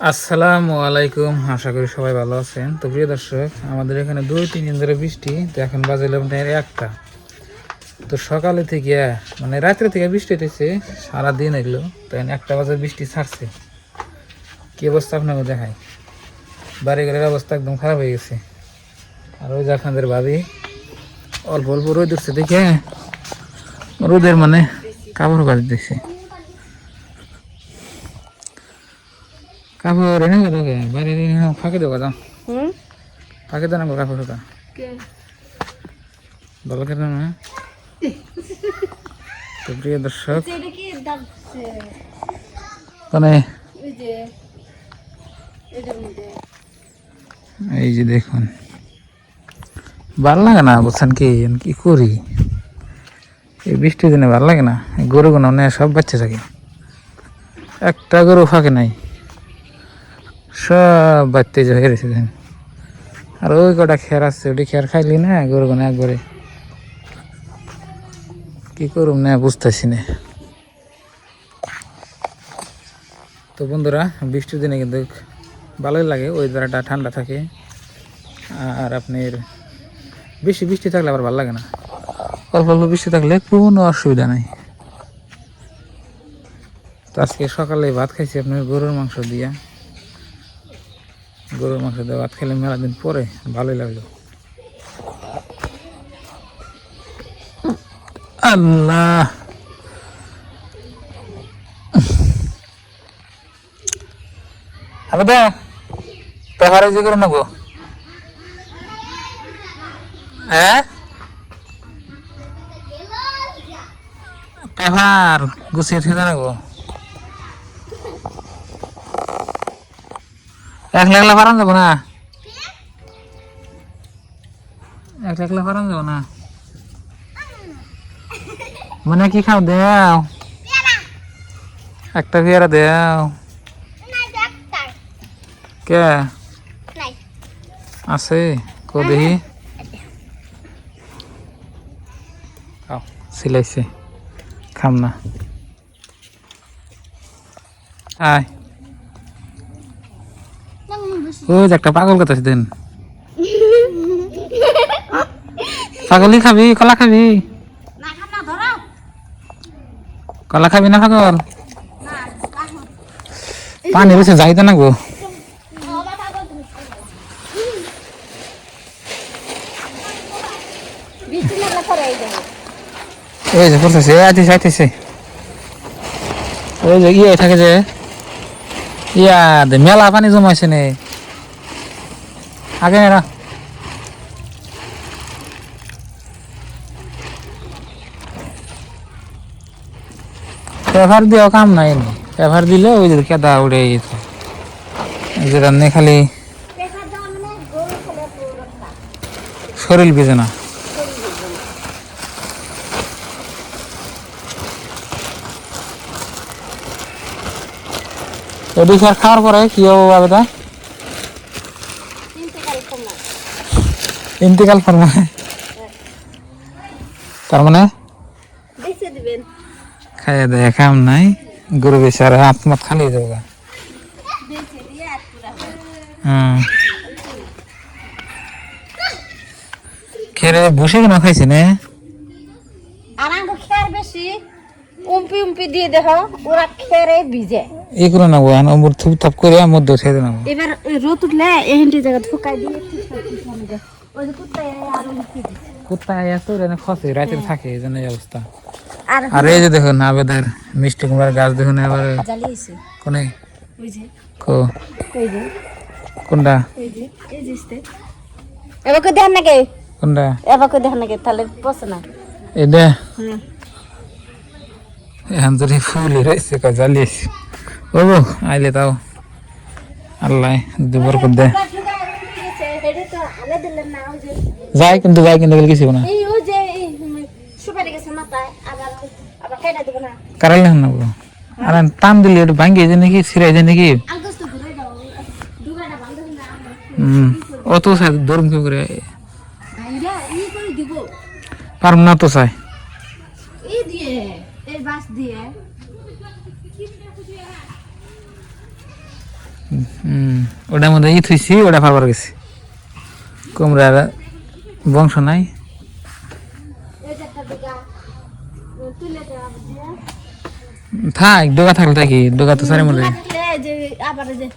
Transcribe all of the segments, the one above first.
আসসালামু আলাইকুম, আশা করি সবাই ভালো আছেন। তো প্রিয় দর্শক, আমাদের এখানে 2-3 দিন ধরে বৃষ্টি। তো এখন বাজে আপনার 1টা। তো সকালে থেকে মানে রাত্রে থেকে বৃষ্টি হইতেছে, সারাদিন এগুলো। তো এখন 1টা বাজে বৃষ্টি ছাড়ছে। কি অবস্থা আপনাকে দেখায়, বাড়ি ঘরের অবস্থা একদম খারাপ হয়ে গেছে। আর ওই যে আপনাদের ভাবি অল্প অল্প রোদ উঠছে দেখে রোদের মানে কাপড় কাজ দিচ্ছে। কাপড় এনে গেলে বাইরে ফাঁকে দেবো দাম, ফাঁকে দেন কাপড় ওটা ভালো করে না। তো প্রিয় দর্শক, মানে এই যে দেখুন, ভাল লাগে না বুঝছেন কি কি করি। এই বৃষ্টির দিনে ভাল লাগে না। গরু গুলো সব বাচ্চা থাকে, একটা গরু ফাঁকে নাই, সব বাচ্চা যে হয়ে রয়েছে। আর ওই কটা খের আসছে, ওটি খের খাইলি না গরু গুলো একবারে। কি করুম না বুঝতেছি না। তো বন্ধুরা, বৃষ্টির দিনে কিন্তু ভালোই লাগে, ওয়েদারটা ঠান্ডা থাকে। আর আপনার বেশি বৃষ্টি থাকলে আবার ভালো লাগে না, অল্প অল্প বৃষ্টি থাকলে কোনো অসুবিধা নেই। তো আজকে সকালে ভাত খাইছি আপনার গরুর মাংস দিয়া। গরুর মাংস দিয়ে ভাত খেলে মেলা দিন পরে ভালোই লাগলো। আল্লাহ, দে পেপারে যে করে নেবো। হ্যাঁ, পেপার গুছিয়ে খেতে নেবো। একলা একলা ফারান যাবো না, একলা একলা ফারান যাবো না। মানে কি খাও দেও, একটা পেয়ারা দেও। কে আছে কো দেখি, সিলাইছে খাম না। আয় ওই যে একটা পাগল কথা দেন, পাগলই খাবি, কলা খাবি, কলা খাবি না পাগল? পানি বেশি যাইতে না গো। এই যে করতেছে আইতেছে আইতেছে, ওই যে ইয়ে থাকে যে ইয়া মেলা পানি জমাইছে নে আগে না। পেপার দিয়েও কাম নাই, পেপার দিলে ওই যে কেদা উড়ে যেত, যেটা নে খালি শরীর ভিজে না। এটি খাওয়ার পরে কি হবো বাবেদা? ইন্তেকাল ফরমা, তার মানে খাইয়ে দেয় কাম নাই, গরু বেচারা আত্মাত খালি যাবে। খেরে বসে কেন খাইছে না? উম্পি উম্পি দিয়ে দেখো ওরা খেরে ভিজে এই করে নেবো, অমর থুপ থাপ করে মধ্যে ছেড়ে নেবো। এবার রোদ উঠলে এহেন্টি জায়গা ঢুকাই দিয়ে ওই যে কুত্তা এত খসে রাতে থাকে, এই জন্য এই অবস্থা। আর এই যে দেখুন আবেদার মিষ্টি কুমড়ার গাছ দেখুন এবার জ্বালিয়েছে কোনে ওই যে কো ওই যে কোনটা এই যে এই যে এবার কই দেখেন নাকি, কোনটা এবার কই দেখেন নাকি, তাহলে পছন্দ না এটা এখন যদি ফুল রয়েছে জ্বালিয়েছি। ও আইলে তাও আল্লাহ দুবার করে দে যাই, কিন্তু যাই কিন্তু কিছু না কারাই না বলো। আর টান দিলে একটু ভাঙ্গিয়ে যায় নাকি, ছিঁড়াই যায় নাকি। অত চাই ধরুন কি করে পারম না তো চাই। ওটার মধ্যে থুইছি ওটা ফারবার গেছি কুমড়ার বংশ নাই থাক ডোকা থাকলে থাকি ডোকা তো সারি মধ্যে আবার যে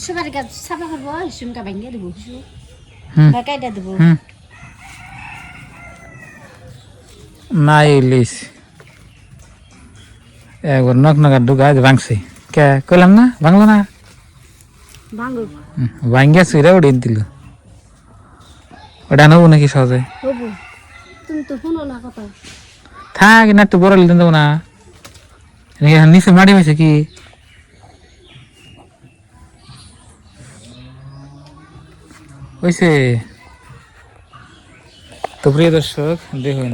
সবার গাছ সাফা করবো শুনকা ভেঙে দেবো কাইটা দেবো নাই লিস একবার নক নকার ডোকা ভাঙছি কে কইলাম না ভাঙলো না ভাঙো ভাঙ্গিয়া সুইরা উড়িয়ে দিল ওটা নেবো নাকি সহজে হবো তুমি তো শুনো না কথা থাক না একটু বড় লিখে দেবো না নিচে মাটি হয়েছে কি হয়েছে তো প্রিয় দর্শক দেখুন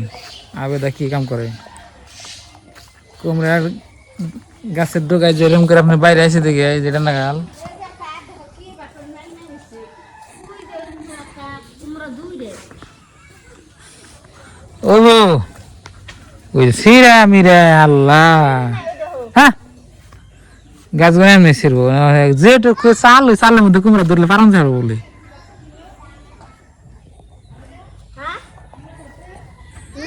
আবেদা কি কাম করে কুমড়ার গাছের ডোকায় যেরকম করে আপনি বাইরে এসে দেখে যেটা নাগাল ও ওই সিরা মিরা আল্লাহ হ্যাঁ গাছ গুলো এমনি ছিড়বো যেটুকু চাল ওই চালের মধ্যে কুমড়া ধরলে পারন যাবো বলে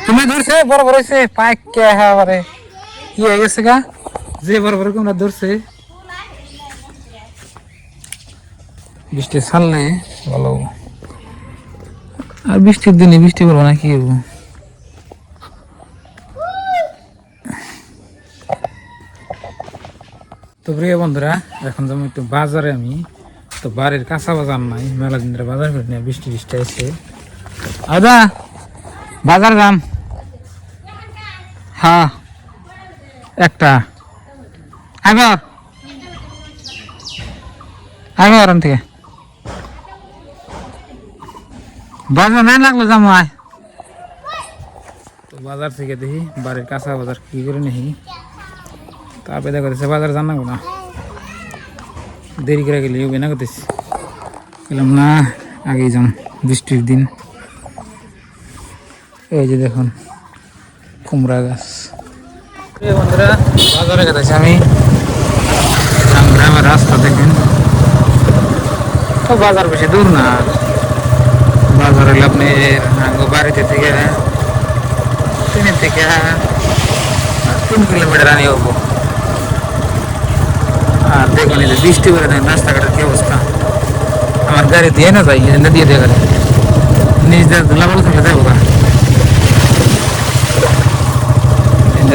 তুমি ধরছে বড় বড় হয়েছে পাইক কে হারে কি হয়ে গেছে গা যে বড় বড় কুমড়া ধরছে বৃষ্টি ছাড়লে ভালো আর বৃষ্টির দিনে বৃষ্টি করবো না কি হবো তো প্রিয় বন্ধুরা এখন যেমন একটু বাজারে আমি তো বাড়ির কাঁচা বাজার নাই মেলা দিন ধরে বাজার করে নিয়ে বৃষ্টি বৃষ্টি আছে আদা বাজার দাম হ্যাঁ একটা আবার আবার থেকে বাজার নাই লাগলো যাবো আয় তো বাজার থেকে দেখি বাড়ির কাঁচা বাজার কি করে নেই তারপরে দেখা যাচ্ছে বাজার জানাবো না দেরি করে গেলে না করতেছি গেলাম না আগেই যাম বৃষ্টির দিন এই যে দেখুন কুমড়া গাছ বন্ধুরা বাজারে গেছি আমি গ্রামের রাস্তা দেখেন তো বাজার বেশি দূর না বাজার হলে আপনি বাড়িতে থেকে 3 থেকে 3 কিলোমিটার আনি হবো আর দেখুন এই যে বৃষ্টি করে দেয় রাস্তাঘাটের কি অবস্থা আমার গাড়ি দিয়ে না যাই দিয়ে দিয়ে গাড়ি নিজ ধুলা বলে থাকলে যাবো গা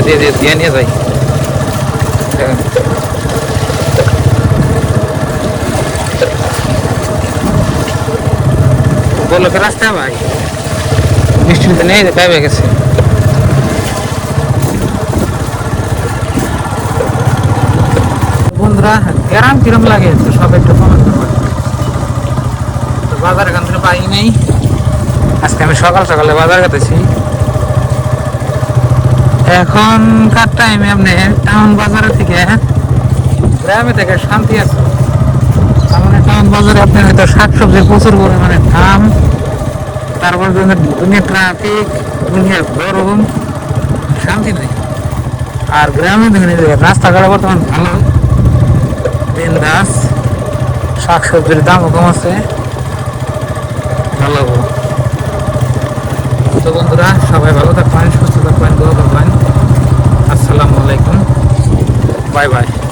দিয়ে দিয়ে দিয়ে নিয়ে যাই বললো কি রাস্তা ভাই বৃষ্টিতে নেই পাইবে গেছে বন্ধুরা গ্রাম কিরম লাগে তো সব একটু কমেন্ট করবেন তো বাজার এখান থেকে পাই নেই আজকে আমি সকাল সকালে বাজার গেতেছি এখনকার টাইমে আপনি টাউন বাজারের থেকে গ্রামে থেকে শান্তি আছে মানে টাউন বাজারে আপনি হয়তো শাকসবজি প্রচুর পরিমাণে দাম তারপর দুনিয়া ট্রাফিক দুনিয়ার গরম শান্তি নেই আর গ্রামে দেখেন রাস্তাঘাট বর্তমান ভালো বিন্দাস শাকসবজির দামও কম আছে ভালো তো বন্ধুরা সবাই ভালো থাকবেন সুস্থ থাকবেন দোয়া করবেন আসসালামু আলাইকুম বাই বাই